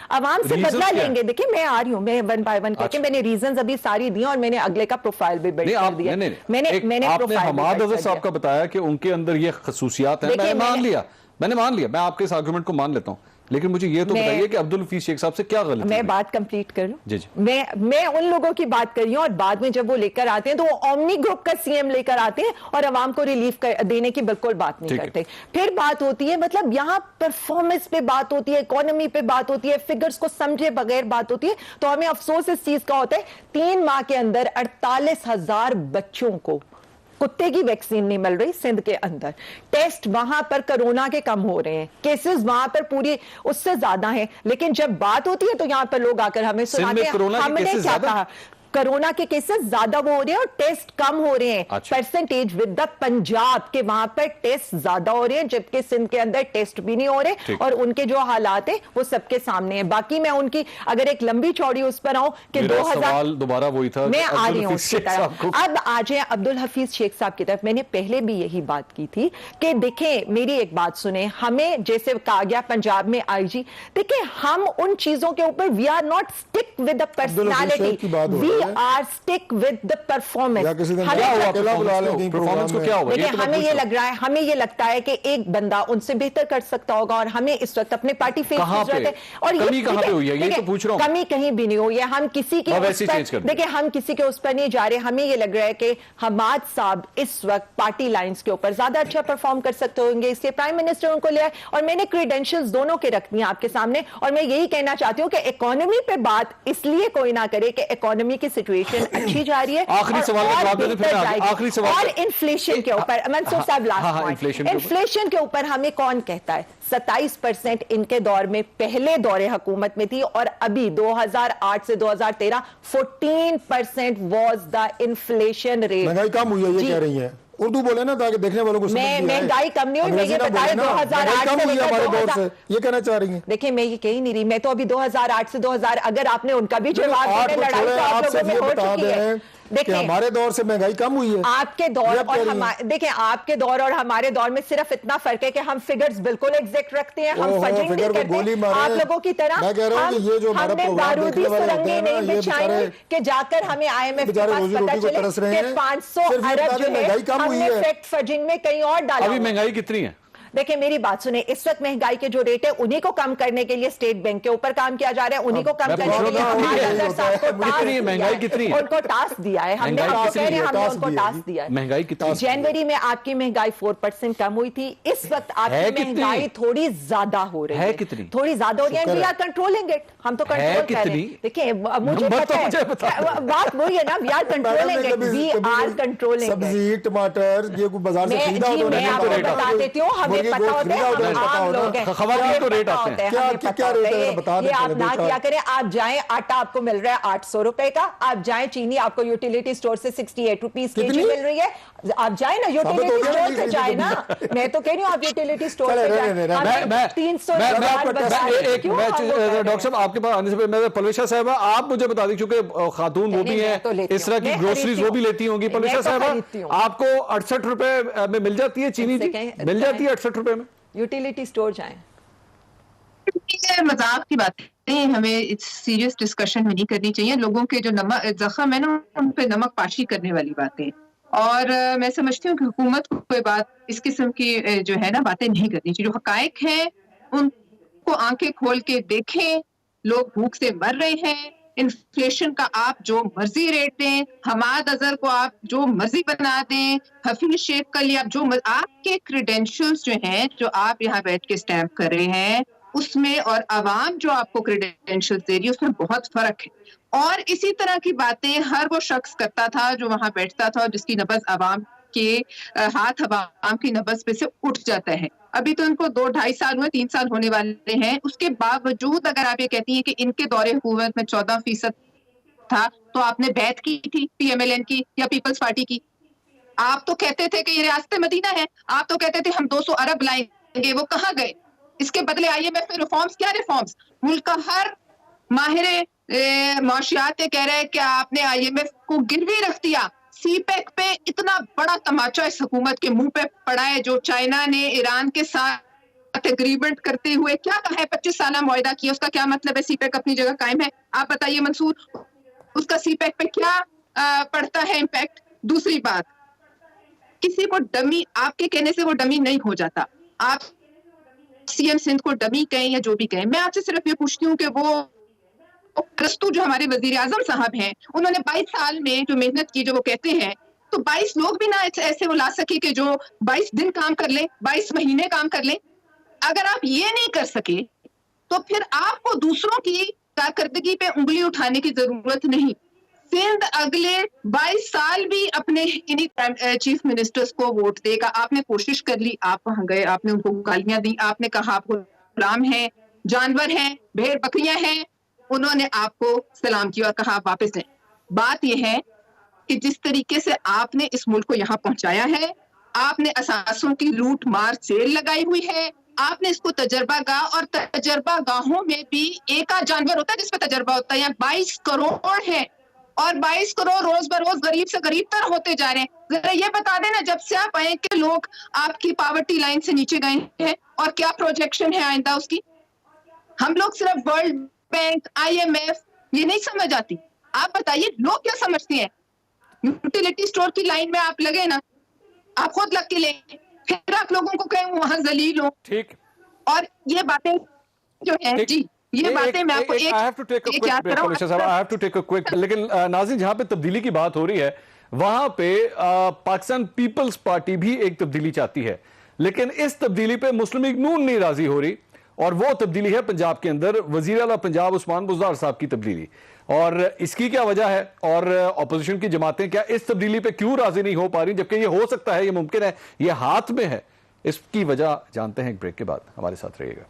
عوام سے بدلا لیں گے. دیکھیں میں آ رہی ہوں, میں 1 by 1 کر کے میں نے ریزنز ابھی ساری دی اور میں نے اگلے کا پروفائل بھی بلڈ کر دیا. میں نے آپ نے حماد اظہر صاحب کا بتایا کہ ان کے اندر یہ خصوصیات ہیں, میں نے مان لیا, میں آپ کے اس آرگومنٹ کو مان لیتا ہوں, لیکن مجھے یہ تو بتائیے کہ عبدالحفیظ شیخ صاحب سے کیا غلطی؟ میں بات کمپلیٹ کر لوں. جی میں ان لوگوں کی بات کر رہی ہوں, اور بعد میں جب وہ لے کر آتے ہیں تو وہ اومنی گروپ کا CM لے کر آتے ہیں اور عوام کو ریلیف دینے کی بالکل بات نہیں کرتے. پھر بات ہوتی ہے, مطلب یہاں پرفارمنس پہ بات ہوتی ہے, اکانومی پہ بات ہوتی ہے, فگرز کو سمجھے بغیر بات ہوتی ہے. تو ہمیں افسوس اس چیز کا ہوتا ہے 3 ماہ کے اندر 48,000 بچوں کو کتے کی ویکسین نہیں مل رہی سندھ کے اندر. ٹیسٹ وہاں پر کرونا کے کم ہو رہے ہیں, کیسز وہاں پر پوری اس سے زیادہ ہیں, لیکن جب بات ہوتی ہے تو یہاں پر لوگ آ کر ہمیں سناتے ہیں ہم نے کیا کہا. کرونا کے کیسز زیادہ وہ ہو رہے ہیں اور ٹیسٹ کم ہو رہے ہیں. پرسنٹیج ود دا پنجاب کے وہاں پر ٹیسٹ زیادہ ہو رہے ہیں, جبکہ سندھ کے اندر ٹیسٹ بھی نہیں ہو رہے, اور ان کے جو حالات ہیں وہ سب کے سامنے ہیں. باقی میں ان کی اگر ایک لمبی چوڑی اس پر آؤں کہ 2000 دوبارہ وہی تھا, میں آ رہی ہوں اس کی طرف. اب آ جائیں عبدالحفیظ شیخ صاحب کی طرف. میں نے پہلے بھی یہی بات کی تھی کہ دیکھیں میری ایک بات سنیں, ہمیں جیسے کہا گیا پنجاب میں IG, دیکھیں ہم ان چیزوں کے اوپر we are not stick with the personality, we are stick with the performance. या किसी दिन क्या हुआ परफॉर्मेंस को क्या हुआ? देखिए हमें ये लग रहा है, हमें ये लगता है कि एक बंदा उनसे बेहतर कर सकता होगा और हमें इस वक्त अपने पार्टी फेस की जरूरत है। और कमी कहां पे हुई है ये तो पूछ रहा हूं। कमी कहीं भी नहीं हुई है, हम किसी के देखिए हम किसी के उस पर नहीं जा रहे। हमें ये लग रहा है कि हमाद साहब इस वक्त पार्टी लाइंस के ऊपर ज्यादा अच्छा परफॉर्म कर सकते होंगे, इसलिए प्राइम मिनिस्टर उनको लिया। और मैंने क्रीडेंशियल्स दोनों के रखनी है आपके सामने, और मैं यही कहना चाहती हूँ कि इकोनॉमी पे बात इसलिए कोई ना करे कि इकोनॉमी की सिचुएशन अच्छी जा रही है। आखिरी सवाल आखिरी सवाल और इन्फ्लेशन के ऊपर मंसूर साहब लास्ट पॉइंट, इन्फ्लेशन के ऊपर हमें कौन कहता है 27% इनके दौर में पहले दौरे हुकूमत में थी, और अभी 2008 से 2013 14% वाज द इन्फ्लेशन रेट। महंगाई कम हुई है ये कह रही है, उर्दू बोले ना ताकि देखने वालों को समझ में आए। महंगाई कम नहीं हुई, मैं ये बता रही 2008 से हमारे दौर से, ये कहना चाह रही हैं। देखिए मैं ये कह नहीं रही, मैं तो अभी 2008 से 2000, अगर आपने उनका भी जवाब देने लड़ाई तो आप लोगों में हो चुकी है। देखिए हमारे दौर से महंगाई कम हुई है, आपके दौर और हमारे, देखिए आपके दौर और हमारे दौर में सिर्फ इतना फर्क है कि हम फिगर्स बिल्कुल एग्जैक्ट रखते हैं, हम फजिंग नहीं करते आप लोगों की तरह। हमने बारूदी सुरंगें नहीं बिछाई कि जाकर हमें IMF के पास पता चले कि 500 अरब जो है हमने फैक्ट फजिंग में कहीं और डाला। अभी महंगाई कितनी है? देखिए मेरी बात सुने, इस वक्त महंगाई के जो रेट है उन्हीं को कम करने के लिए स्टेट बैंक के ऊपर काम किया जा रहा है, उन्हीं को कम करने के लिए महंगाई कितनी है, उनको टास्क दिया है हमने, हमने उनको टास्क दिया है। महंगाई कितनी? जनवरी में आपकी महंगाई 4% कम हुई थी, इस वक्त आपकी महंगाई थोड़ी ज्यादा हो रही है। कितनी? थोड़ी ज्यादा हो रही है, वी आर कंट्रोलिंग इट, हम तो कंट्रोल कर रहे हैं। देखिए मुझे पता है बात वही है ना, we are controlling it, we are controlling. सब्जी टमाटर ये बाजार से खरीदा होता है, मैं आपको बता देती हूँ, हमें पता होता है, आप लोग हैं खवातीन तो रेट आते हैं, क्या रेट है बता दें। ये आप ना क्या करें, आप जाएं आटा आपको मिल रहा है 800 रुपए का, आप जाएं चीनी आपको यूटिलिटी स्टोर से 68 रुपीज केजी मिल रही है, आप जाए ना यूटिलिटी स्टोर से जाए ना, मैं तो कह रही हूँ आप यूटिलिटी स्टोर से जाए। 300 डॉक्टर साहब आपके पास आने से पहले पलवेशा साहब आप मुझे बता दी, क्योंकि खातून वो भी है इस तरह की ग्रोसरीज वो भी लेती होंगी। पलवेशा साहब आपको 68 रुपए में मिल जाती है चीनी, मिल जाती है 68 रुपए में? यूटिलिटी स्टोर जाएं। मजाक की बात नहीं, हमें सीरियस डिस्कशन में नहीं करनी चाहिए। लोगों के जो नमक जख्म है ना उन पे नमक पाशी करने वाली बातें, और मैं समझती हूँ कि हुकूमत को कोई बात इस किस्म की जो है ना बातें नहीं करनी चाहिए। जो हकायक हैं उनको आंखें खोल के देखें, लोग भूख से मर रहे हैं। इन्फ्लेशन का आप जो मर्जी रेट दें, हमाद अजहर को आप जो मर्जी बना दें, हफीज शेख का लिए आप जो आपके क्रेडेंशियल्स जो हैं, जो आप यहाँ बैठ के स्टैम्प कर रहे हैं उसमें और आवाम जो आपको क्रेडेंशियल्स दे रही है उसमें बहुत फर्क है। और इसी तरह की बातें हर वो शख्स करता था जो वहां बैठता था और जिसकी नब्ज आवाम के हाथ आवाम की नब्ज पे से उठ जाता है। अभी तो इनको 2-2.5 साल हुए, 3 साल होने वाले हैं, उसके बावजूद अगर आप ये कहती हैं कि इनके दौरे हुकूमत में 14% था, तो आपने बैत की थी PMLN की या पीपल्स पार्टी की? आप तो कहते थे कि ये रियासत मदीना है, आप तो कहते थे हम 200 अरब लाएंगे, वो कहाँ गए? इसके बदले IMF में रिफॉर्म्स, क्या रिफॉर्म्स? मुल्क का हर माहिर माशियात कह रहा है कि आपने IMF को गिरवी रख दिया। CPEC पे इतना बड़ा तमाचा इस हुकूमत के मुंह पे पड़ा है, जो चाइना ने ईरान के साथ एग्रीमेंट करते हुए क्या कहा है, 25 साल मुआहदा किया, उसका क्या मतलब है? CPEC अपनी जगह कायम है, आप बताइए मंसूर, उसका CPEC पे क्या पड़ता है इम्पैक्ट? दूसरी बात, किसी को डमी आपके कहने से वो डमी नहीं हो जाता। आप CM सिंध को डमी कहें या जो भी कहें, मैं आपसे सिर्फ ये पूछती हूँ कि वो रस्तू जो हमारे वजीर आजम साहब हैं, उन्होंने 22 साल में जो मेहनत की, जो वो कहते हैं, तो 22 लोग भी ना ऐसे वो ला सके कि जो 22 दिन काम कर ले, 22 महीने काम कर ले। अगर आप ये नहीं कर सके तो फिर आपको दूसरों की कारकर्दगी पे उंगली उठाने की जरूरत नहीं। सिंध अगले 22 साल भी अपने इन्हीं चीफ मिनिस्टर्स को वोट देगा। आपने कोशिश कर ली, आप वहां गए, आपने उनको गालियां दी, आपने कहा आपको गुलाम है, जानवर हैं, भेड़ बकरियां हैं, उन्होंने आपको सलाम किया और कहा आप वापस लें। बात यह है कि जिस तरीके से आपने इस मुल्क को यहाँ पहुंचाया है, आपने असासों की लूट मार सेल लगाई हुई है, आपने इसको तजर्बा गाह, और तजर्बा गाहों में भी एक आध जानवर होता है जिस पर तजर्बा होता है। यहाँ 22 करोड़ है और 22 करोड़ रोज बरोज गरीब से गरीब तर होते जा रहे हैं। जरा ये बता देना, जब से आप आए कि लोग आपकी पॉवर्टी लाइन से नीचे गए हैं और क्या प्रोजेक्शन है आइंदा उसकी? हम लोग सिर्फ वर्ल्ड बैंक, IMF ये नहीं समझ आती। آپ بتائیے لوگ کیا سمجھتے ہیں؟ یوٹیلیٹی اسٹور کی لائن میں آپ لگے نا, آپ خود لگ کے لیں, پھر آپ لوگوں کو کہیں وہاں ذلیل ہو. ٹھیک, اور یہ باتیں جو ہیں جی, یہ باتیں میں آپ کو لیکن ناظرین جہاں پہ تبدیلی کی بات ہو رہی ہے وہاں پہ پاکستان پیپلز پارٹی بھی ایک تبدیلی چاہتی ہے, لیکن اس تبدیلی پہ مسلم لیگ نون نہیں راضی ہو رہی, اور وہ تبدیلی ہے پنجاب کے اندر وزیر اعلیٰ پنجاب عثمان بزدار صاحب کی تبدیلی. اور اس کی کیا وجہ ہے, اور اپوزیشن کی جماعتیں کیا اس تبدیلی پہ کیوں راضی نہیں ہو پا رہی, جبکہ یہ ہو سکتا ہے, یہ ممکن ہے, یہ ہاتھ میں ہے. اس کی وجہ جانتے ہیں ایک بریک کے بعد, ہمارے ساتھ رہیے گا.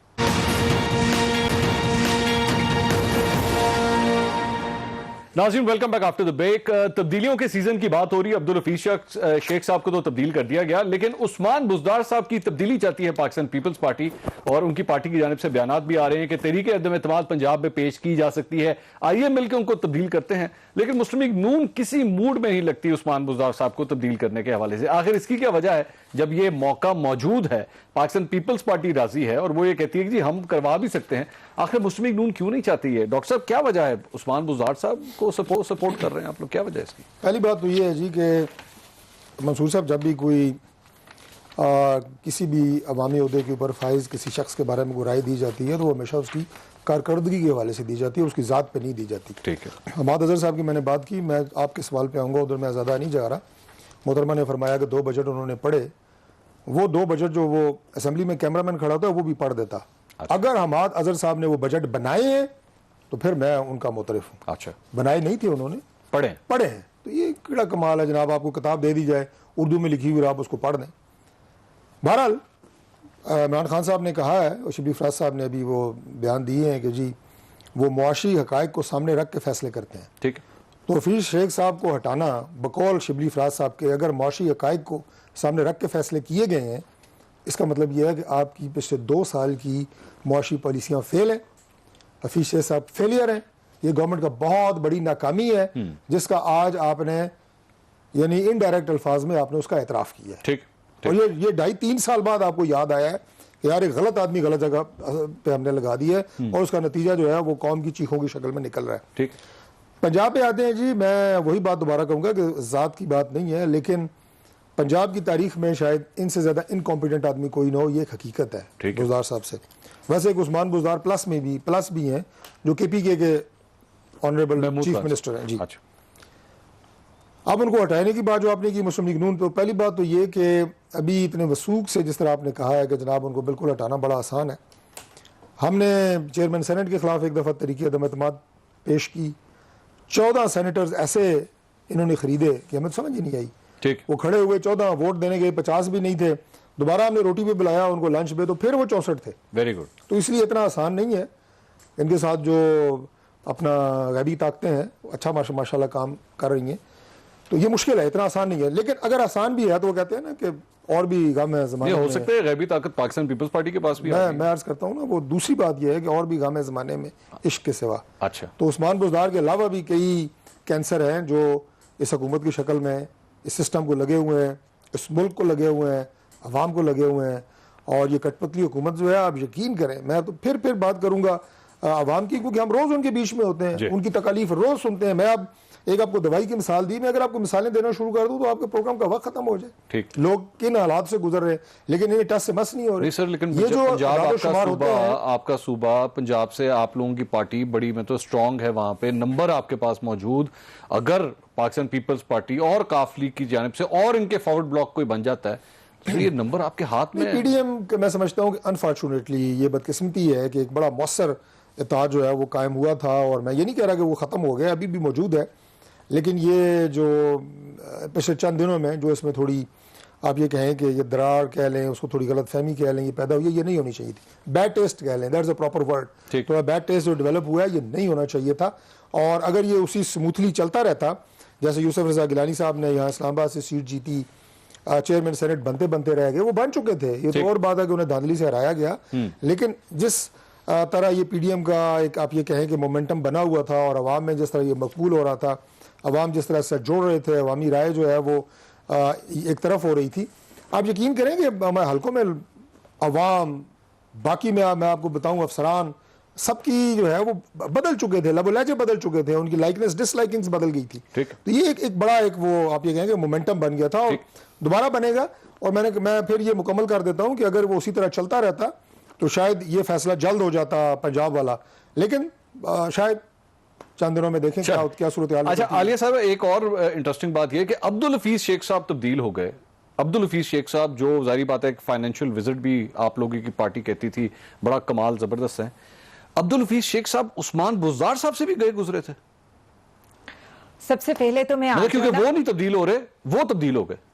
ناظرین welcome back after the break. تبدیلیوں کے سیزن کی بات ہو رہی ہے. عبدالحفیظ شیخ صاحب کو تو تبدیل کر دیا گیا, لیکن عثمان بزدار صاحب کی تبدیلی چاہتی ہے پاکستان پیپلز پارٹی, اور ان کی پارٹی کی جانب سے بیانات بھی آ رہے ہیں کہ تحریک عدم اعتماد پنجاب میں پیش کی جا سکتی ہے, آئیے مل کے ان کو تبدیل کرتے ہیں. لیکن مسلم لیگ نون کسی موڈ میں نہیں لگتی عثمان بزدار صاحب کو تبدیل کرنے کے حوالے سے. آخر اس کی کیا وجہ ہے جب یہ موقع موجود ہے؟ پاکستان پیپلز پارٹی راضی ہے اور وہ یہ کہتی ہے کہ جی ہم کروا بھی سکتے ہیں. آخر مسلم لیگ نون کیوں نہیں چاہتی ہے؟ ڈاکٹر صاحب کیا وجہ ہے عثمان بزدار صاحب کو سپورٹ کر رہے ہیں آپ لوگ, کیا وجہ ہے اس کی؟ پہلی بات تو یہ ہے جی کہ منصور صاحب جب بھی کوئی کسی بھی عوامی عہدے کے اوپر فائز کسی شخص کے بارے میں رائے دی جاتی ہے تو وہ ہمیشہ اس کی کارکردگی کے حوالے سے دی جاتی ہے, اس کی ذات پہ نہیں دی جاتی. ٹھیک ہے, حماد اظہر صاحب کی میں نے بات کی, میں آپ کے سوال پہ آؤں گا, ادھر میں زیادہ نہیں جا رہا. محترمہ نے فرمایا کہ 2 بجٹ انہوں نے پڑھے, وہ 2 بجٹ جو وہ اسمبلی میں کیمرہ مین کھڑا ہوتا ہے وہ بھی پڑھ دیتا. اگر حماد اظہر صاحب نے وہ بجٹ بنائے ہیں تو پھر میں ان کا معترف ہوں. اچھا, بنائے نہیں تھے, انہوں نے پڑھے ہیں, تو یہ کیڑا کمال ہے جناب, آپ کو کتاب دے دی جائے اردو میں لکھی ہوئی اور آپ اس کو پڑھ دیں. بہرحال عمران خان صاحب نے کہا ہے اور شبلی فراز صاحب نے ابھی وہ بیان دیے ہیں کہ جی وہ معاشی حقائق کو سامنے رکھ کے فیصلے کرتے ہیں. ٹھیک, تو حفیظ شیخ صاحب کو ہٹانا بقول شبلی فراز صاحب کے اگر معاشی حقائق کو سامنے رکھ کے فیصلے کیے گئے ہیں, اس کا مطلب یہ ہے کہ آپ کی پچھلے 2 سال کی معاشی پالیسیاں فیل ہیں. حفیظ شیخ صاحب فیلئر ہیں, یہ گورنمنٹ کا بہت بڑی ناکامی ہے جس کا آج آپ نے یعنی انڈائریکٹ الفاظ میں آپ نے اس کا اعتراف کیا ہے. ٹھیک, اور یہ 2.5-3 سال بعد آپ کو یاد آیا ہے کہ یار ایک غلط آدمی غلط جگہ پہ ہم نے لگا دی ہے, اور اس کا نتیجہ جو ہے وہ قوم کی چیخوں کی شکل میں نکل رہا ہے. ٹھیک, پنجاب پہ آتے ہیں جی, میں وہی بات دوبارہ کہوں گا کہ ذات کی بات نہیں ہے, لیکن پنجاب کی تاریخ میں شاید ان سے زیادہ انکمپیٹنٹ آدمی کوئی نہ ہو, یہ ایک حقیقت ہے بزدار صاحب سے. ویسے ایک عثمان بزدار پلس بھی ہیں جو کے پی کے آنریبل چیف منسٹر ہیں جی. اب ان کو ہٹانے کی بات جو آپ نے کی مسلم لیگ نون پہ, پہلی بات تو یہ کہ ابھی اتنے وثوق سے جس طرح آپ نے کہا ہے کہ جناب ان کو بالکل ہٹانا بڑا آسان ہے. ہم نے چیئرمین سینٹ کے خلاف ایک دفعہ تحریک عدم اعتماد پیش کی, 14 سینیٹرز ایسے انہوں نے خریدے کہ ہمیں سمجھ ہی نہیں آئی. وہ کھڑے ہوئے 14 ووٹ دینے کے 50 بھی نہیں تھے, دوبارہ ہم نے روٹی پہ بلایا ان کو لنچ پہ تو پھر وہ 64 تھے. Very good. تو اس لیے اتنا آسان نہیں ہے. ان کے ساتھ جو اپنا غیبی طاقتیں ہیں اچھا ماشاء اللہ کام کر رہی ہیں, تو یہ مشکل ہے, اتنا آسان نہیں ہے. لیکن اگر آسان بھی ہے تو وہ کہتے ہیں نا کہ اور بھی غم ہے زمانے میں, ہو سکتا ہے غیبی طاقت پاکستان پیپلز پارٹی کے پاس بھی میں عرض کرتا ہوں نا, وہ دوسری بات یہ ہے کہ اور بھی غم ہے زمانے میں عشق کے سوا. اچھا, تو عثمان بزدار کے علاوہ بھی کئی کینسر ہیں جو اس حکومت کی شکل میں اس سسٹم کو لگے ہوئے ہیں, اس ملک کو لگے ہوئے ہیں, عوام کو لگے ہوئے ہیں. اور یہ کٹ پتلی حکومت جو ہے, آپ یقین کریں, میں تو پھر بات کروں گا عوام کی, کیونکہ ہم روز ان کے بیچ میں ہوتے ہیں, ان کی تکالیف روز سنتے ہیں. میں اب ایک آپ کو دوائی کی مثال دی, میں اگر آپ کو مثالیں دینا شروع کر دوں تو آپ کے پروگرام کا وقت ختم ہو جائے. ٹھیک, لوگ کن حالات سے گزر رہے ہیں, لیکن یہ ٹس سے مس نہیں ہو رہی. سر, لیکن یہ جو آپ کا صوبہ پنجاب سے آپ لوگوں کی پارٹی بڑی میں تو اسٹرانگ ہے, وہاں پہ نمبر آپ کے پاس موجود. اگر پاکستان پیپلز پارٹی اور کاف لیگ کی جانب سے اور ان کے فارورڈ بلاک کوئی بن جاتا ہے تو یہ نمبر آپ کے ہاتھ میں. پی ڈی ایم میں سمجھتا ہوں کہ انفارچونیٹلی یہ بدقسمتی ہے کہ ایک بڑا مؤثر اتحاد جو ہے وہ قائم ہوا تھا, اور میں یہ نہیں کہہ رہا کہ وہ ختم ہو گیا, ابھی بھی موجود ہے. لیکن یہ جو پچھلے چند دنوں میں جو اس میں تھوڑی آپ یہ کہیں کہ یہ درار کہہ لیں, اس کو تھوڑی غلط فہمی کہہ لیں, یہ پیدا ہوئی ہے, یہ نہیں ہونی چاہیے تھی. بیڈ ٹیسٹ کہہ لیں, that is a proper word. تو بیڈ ٹیسٹ جو ڈیولپ ہوا ہے یہ نہیں ہونا چاہیے تھا. اور اگر یہ اسی سموتھلی چلتا رہتا, جیسے یوسف رضا گیلانی صاحب نے یہاں اسلام آباد سے سیٹ جیتی, چیئرمین سینٹ بنتے رہ گئے, وہ بن چکے تھے. یہ تو اور بات ہے کہ انہیں دھاندلی سے ہرایا گیا. لیکن جس طرح یہ پی ڈی ایم کا ایک آپ یہ کہیں کہ مومنٹم بنا ہوا تھا, اور عوام میں جس طرح یہ مقبول ہو رہا تھا, عوام جس طرح سے جوڑ رہے تھے, عوامی رائے جو ہے وہ ایک طرف ہو رہی تھی. آپ یقین کریں کہ ہمارے حلقوں میں عوام, باقی میں آپ کو بتاؤں افسران سب کی جو ہے وہ بدل چکے تھے, لب و لہجے بدل چکے تھے, ان کی لائکنس ڈس لائکنس بدل گئی تھی. تو یہ ایک بڑا ایک وہ آپ یہ کہیں گے مومنٹم بن گیا تھا, اور دوبارہ بنے گا. اور میں پھر یہ مکمل کر دیتا ہوں کہ اگر وہ اسی طرح چلتا رہتا تو شاید یہ فیصلہ جلد ہو جاتا پنجاب والا, لیکن شاید چند دنوں میں دیکھیں کیا صورتحال. اچھا عالیہ صاحب, ایک اور انٹرسٹنگ بات یہ کہ عبدالحفیظ شیخ صاحب تبدیل ہو گئے. عبدالحفیظ شیخ صاحب جو ظاہری بات ہے ایک فائنینشیل وزٹ بھی آپ لوگوں کی پارٹی کہتی تھی, بڑا کمال زبردست ہے. عبدالحفیظ شیخ صاحب عثمان بزدار صاحب سے بھی گئے گزرے تھے. سب سے پہلے تو میں کیونکہ وہ نہیں تبدیل ہو رہے, وہ تبدیل ہو گئے.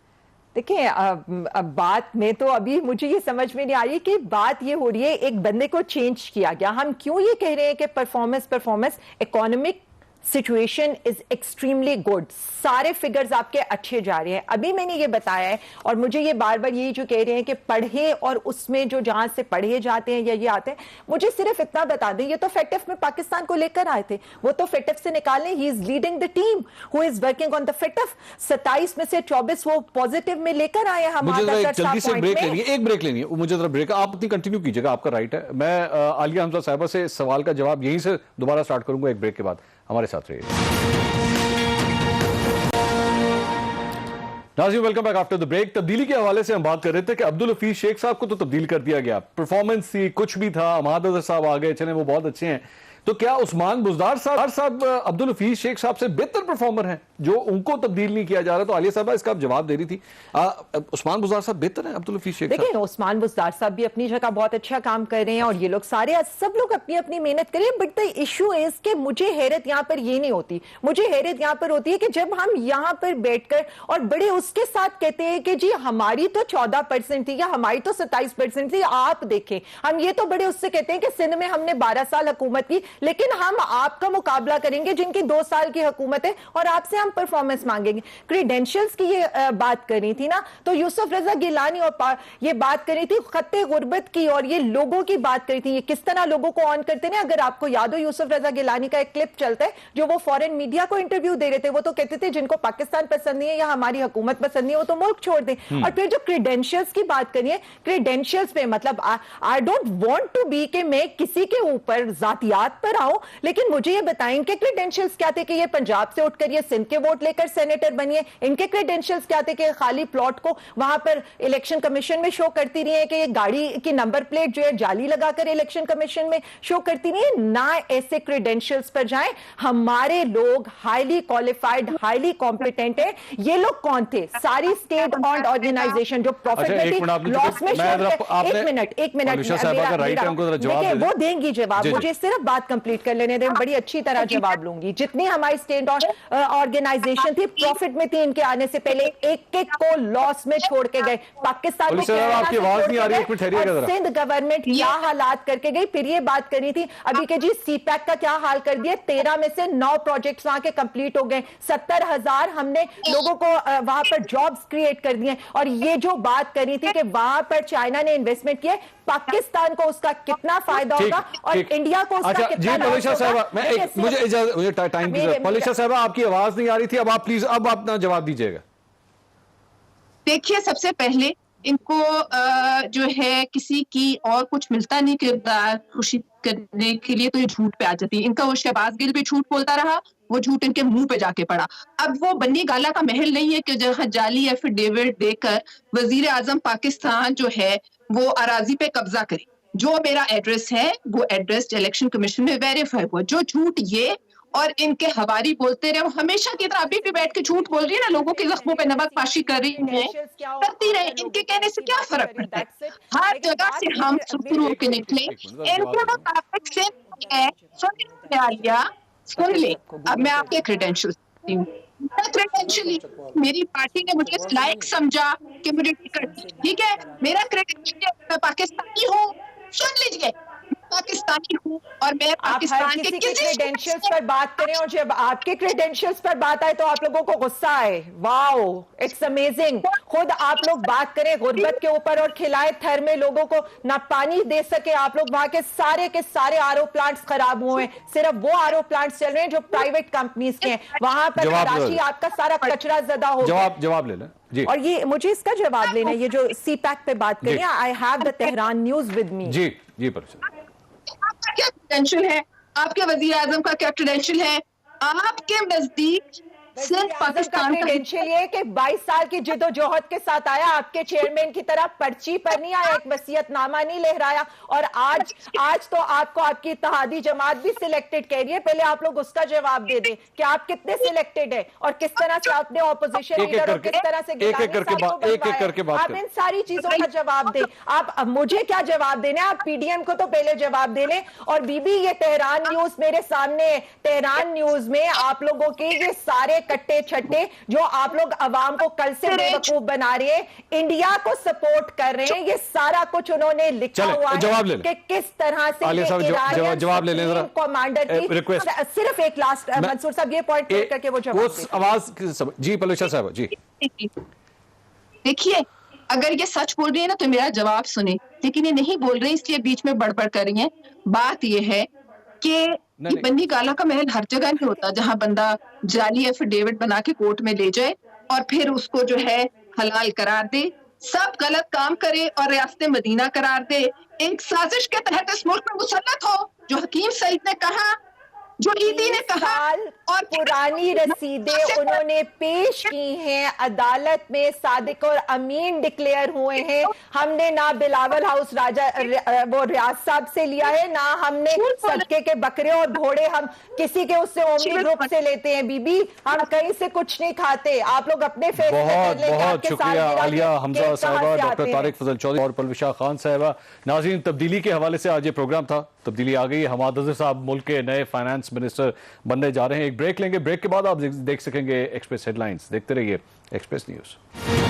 دیکھیں اب بات میں تو ابھی مجھے یہ سمجھ میں نہیں آ رہی کہ بات یہ ہو رہی ہے ایک بندے کو چینج کیا گیا. ہم کیوں یہ کہہ رہے ہیں کہ performance economic situation is extremely good, سارے فگرز آپ کے اچھے جا رہے ہیں. ابھی میں نے یہ بتایا ہے, اور مجھے یہ بار بار یہی جو کہہ رہے ہیں کہ پڑھے, اور اس میں جو جہاں سے پڑھے جاتے ہیں یا یہ آتے ہیں, مجھے صرف اتنا بتا دیں, یہ تو فیٹف میں پاکستان کو لے کر آئے تھے, وہ تو فیٹف سے نکالنے, he is leading the team who is working on the FATF. 27 میں سے 24 وہ پازیٹیو میں لے کر آئے. جلدی سے ایک بریک لینی ہے, مجھے ذرا بریک, آپ اپنی کنٹینیو کیجیے گا, آپ کا رائٹ ہے. میں عالیہ حمزہ صاحبہ سے سوال کا جواب یہیں سے دوبارہ سٹارٹ کروں گا ایک بریک کے بعد. ہمارے ساتھ رہیے. ناظرین welcome back after the break. تبدیلی کے حوالے سے ہم بات کر رہے تھے کہ عبدالحفیظ شیخ صاحب کو تو تبدیل کر دیا گیا, پرفارمنس تھی, کچھ بھی تھا, عماد اظہر صاحب آ گئے, چلیں وہ بہت اچھے ہیں. تو کیا عثمان بزدار صاحب عبدالحفیظ شیخ صاحب سے بہتر پرفارمر ہیں جو ان کو تبدیل نہیں کیا جا رہا؟ تو عالیہ صاحبہ اس کا آپ جواب دے رہی تھی. عثمان بزدار صاحب بہتر ہیں عبدالحفیظ شیخ صاحب؟ دیکھیں عثمان بزدار صاحب بھی اپنی جگہ بہت اچھا کام کر رہے ہیں, اور یہ لوگ سارے سب لوگ اپنی اپنی محنت کریں. بٹ دا ایشو از کہ مجھے حیرت یہاں پر یہ نہیں ہوتی, مجھے حیرت یہاں پر ہوتی ہے کہ جب ہم یہاں پر بیٹھ کر اور بڑے اس کے ساتھ کہتے ہیں کہ جی ہماری تو 14% تھی یا ہماری تو 27% تھی, آپ دیکھیں ہم یہ تو بڑے اس سے کہتے ہیں کہ سندھ میں ہم نے 12 سال حکومت کی, لیکن ہم آپ کا مقابلہ کریں گے جن کی 2 سال کی حکومت ہے, اور آپ سے ہم پرفارمنس مانگیں گے. کریڈینشلز کی یہ بات کرنی تھی نا, تو یوسف رضا گیلانی اور یہ بات کرنی تھی خط غربت کی, اور یہ لوگوں کی بات کری تھی, یہ کس طرح لوگوں کو آن کرتے ہیں. اگر آپ کو یاد ہو یوسف رضا گیلانی کا ایک کلپ چلتا ہے جو وہ فورن میڈیا کو انٹرویو دے رہے تھے, وہ تو کہتے تھے جن کو پاکستان پسند نہیں ہے یا ہماری حکومت پسند نہیں ہے وہ تو ملک چھوڑ دیں. اور پھر جو کریڈینشلز کی بات کریے, کریڈینشلز پہ مطلب I don't want to be کہ میں کسی کے اوپر ذاتیات پر آؤں, لیکن مجھے یہ بتائیں کہ کریڈینشلز کیا تھے کہ یہ پنجاب سے اٹھ کر یہ سندھ کے ووٹ لے کر سینیٹر بنیے. ان کے کریڈینشلز کیا تھے کہ خالی پلاٹ کو وہاں پر الیکشن کمیشن میں شو کرتی رہی ہے, کہ یہ گاڑی کی نمبر پلیٹ جو ہے جعلی لگا کر الیکشن کمیشن میں شو کرتی رہی ہے. نہ ایسے کریڈینشلز پر جائیں. ہمارے لوگ ہائیلی کوالیفائڈ, ہائیلی کمپیٹنٹ ہیں. یہ لوگ کون تھے؟ ساری اسٹیٹ اونڈ آرگنائزیشن جو پروفیٹیبلٹی لاس میں ایک منٹ وہ دیں گی جواب, مجھے صرف بات کمپلیٹ کر لینے دیں, بڑی اچھی طرح جواب لوں گی. جتنی ہماری اسٹیٹ آرگنائزیشن تھی پروفٹ میں تھی, ان کے آنے سے پہلے ایک ایک کو لاس میں چھوڑ کے گئے. پاکستان کو سندھ گورنمنٹ کیا حالات کر کے گئی. پھر یہ بات کرنی تھی ابھی کہ جی سی پیک کا کیا حال کر دیا, 13 میں سے 9 پروجیکٹس وہاں کے کمپلیٹ ہو گئے, 70,000 ہم نے لوگوں کو وہاں پر جابز کریٹ کر دیے. اور یہ جو بات کرنی تھی کہ وہاں پر چائنا نے انویسٹمنٹ کیا, پاکستان کو اس کا کتنا فائدہ ہوگا اور انڈیا کو اس کا کتنا لاس ہوگا. مجھے ٹائم کی پالیشا صاحبہ آپ کی آواز نہیں آ رہی تھی, اب آپ پلیز اب اپنا جواب دیجیے گا. دیکھیے سب سے پہلے ان کو جو ہے کسی کی اور کچھ ملتا نہیں کردار خوشی کرنے کے لیے تو یہ جھوٹ پہ آ جاتی ہے. ان کا وہ شہباز گل بھی جھوٹ بولتا رہا, وہ جھوٹ ان کے منہ پہ جا کے پڑا. اب وہ بنی گالا کا محل نہیں ہے کہ جہاں جعلی ایفیڈیوٹ دے کر وزیر اعظم پاکستان جو ہے وہ اراضی پہ قبضہ کرے. جو میرا ایڈریس ہے وہ ایڈریس الیکشن کمیشن میں ویریفائی ہوا. جو جھوٹ یہ اور ان کے حواری بولتے رہے, وہ ہمیشہ کی طرح ابھی بھی بیٹھ کے جھوٹ بول رہی ہے نا, لوگوں کے زخموں پہ نمک پاشی کر رہی ہیں, کرتی رہے. ان کے کہنے سے کیا فرق پڑتا ہے؟ ہر جگہ سے ہم سرخرو ہو کے نکلے. ان کو تو ٹاپک سے سن لے. اب میں آپ کے کریڈینشیلز دیتی ہوں. میری پارٹی نے مجھے لائق سمجھا کہ مجھے ٹکٹ دی, ٹھیک ہے. میرا کریڈینشیل میں پاکستانی ہوں, سن لیجیے, پاکستانی ہوں اور میں پاکستان کے کسی کریڈینشیلز پر بات کریں, اور جب آپ کے کریڈینشیلز پر بات آئے تو آپ لوگوں کو غصہ آئے. واو, اٹس امیزنگ. خود آپ لوگ بات کریں غربت کے اوپر اور کھلائے تھر میں لوگوں کو نہ پانی دے سکے آپ لوگ. وہاں کے سارے آر او پلانٹس خراب ہوئے ہیں, صرف وہ آر او پلانٹس چل رہے ہیں جو پرائیویٹ کمپنیز کے ہیں. وہاں پر کراچی آپ کا سارا کچرا زدہ ہو گیا. جواب لے لیں جی. اور یہ مجھے اس کا جواب لینا ہے, یہ جو سی پیک پہ بات کریں, I have the Tehran news with me. جی پرسن کیا کریڈینشل ہے, آپ کے وزیر اعظم کا کیا کریڈینشل ہے, آپ کے نزدیک صرف پاکستان کا کریڈینشیل یہ کہ 22 سال کی جد و جہد کے ساتھ آیا, آپ کے چیئرمین کی طرح پرچی پر نہیں آیا, ایک وصیت نامہ نہیں لہرایا, اور آج تو آپ کو آپ کی اتحادی جماعت بھی سلیکٹڈ کہہ رہی ہے. پہلے آپ لوگ اس کا جواب دے دیں کہ آپ کتنے سلیکٹڈ ہیں اور کس طرح سے آپ نے اپوزیشن لیڈر اور کس طرح سے آپ ان ساری چیزوں کا جواب دیں. آپ مجھے کیا جواب دینا ہے, آپ پی ڈی ایم کو تو پہلے جواب دے لیں. اور بی بی یہ تہران نیوز میرے سامنے, تہران نیوز میں آپ لوگوں کے یہ سارے کٹے چھٹے جو آپ لوگ عوام کو کل سے بے وقوف بنا رہے ہیں, انڈیا کو سپورٹ کر رہے ہیں, یہ سارا کچھ انہوں نے لکھا ہوا ہے کہ کس طرح سے جواب لے لیں ذرا کمانڈر کی. صرف ایک لاسٹ منصور صاحب یہ پوائنٹ کر کے وہ جواب آواز جی پلوشا صاحب جی دیکھیے, اگر یہ سچ بول رہی ہے نا تو میرا جواب سنیں, لیکن یہ نہیں بول رہی اس لیے بیچ میں بڑبڑ کر رہی ہیں. بات یہ ہے کہ بندی کالا کا محل ہر جگہ نہیں ہوتا جہاں بندہ جعلی ایفیڈیوٹ بنا کے کورٹ میں لے جائے اور پھر اس کو جو ہے حلال قرار دے. سب غلط کام کرے اور ریاست مدینہ قرار دے. ایک سازش کے تحت اس ملک میں مسلط ہو, جو حکیم سعید نے کہا, جو عیدی نے کہا, اور پرانی رسیدیں انہوں نے پیش کی ہیں عدالت میں, صادق اور امین ڈکلیئر ہوئے ہیں. ہم نے نہ بلاول ہاؤس وہ ریاض صاحب سے لیا ہے, نہ ہم نے صدقے کے بکرے اور گھوڑے ہم کسی کے اس سے اومی گروپ سے لیتے ہیں. بی بی ہم کہیں سے کچھ نہیں کھاتے, آپ لوگ اپنے فیصلے کر لیں. بہت شکریہ عالیہ حمزہ صاحبہ, ڈاکٹر طارق فضل چودھری اور پلوشا خان صاحبہ. ناظرین, تبدیلی کے حوالے سے آج یہ پروگرام تھا. تبدیلی آ گئی, حماد اظہر صاحب ملک کے نئے فائنانس منسٹر بننے جا رہے ہیں. ایک بریک لیں گے, بریک کے بعد آپ دیکھ سکیں گے ایکسپریس ہیڈ لائنز. دیکھتے رہیے ایکسپریس نیوز.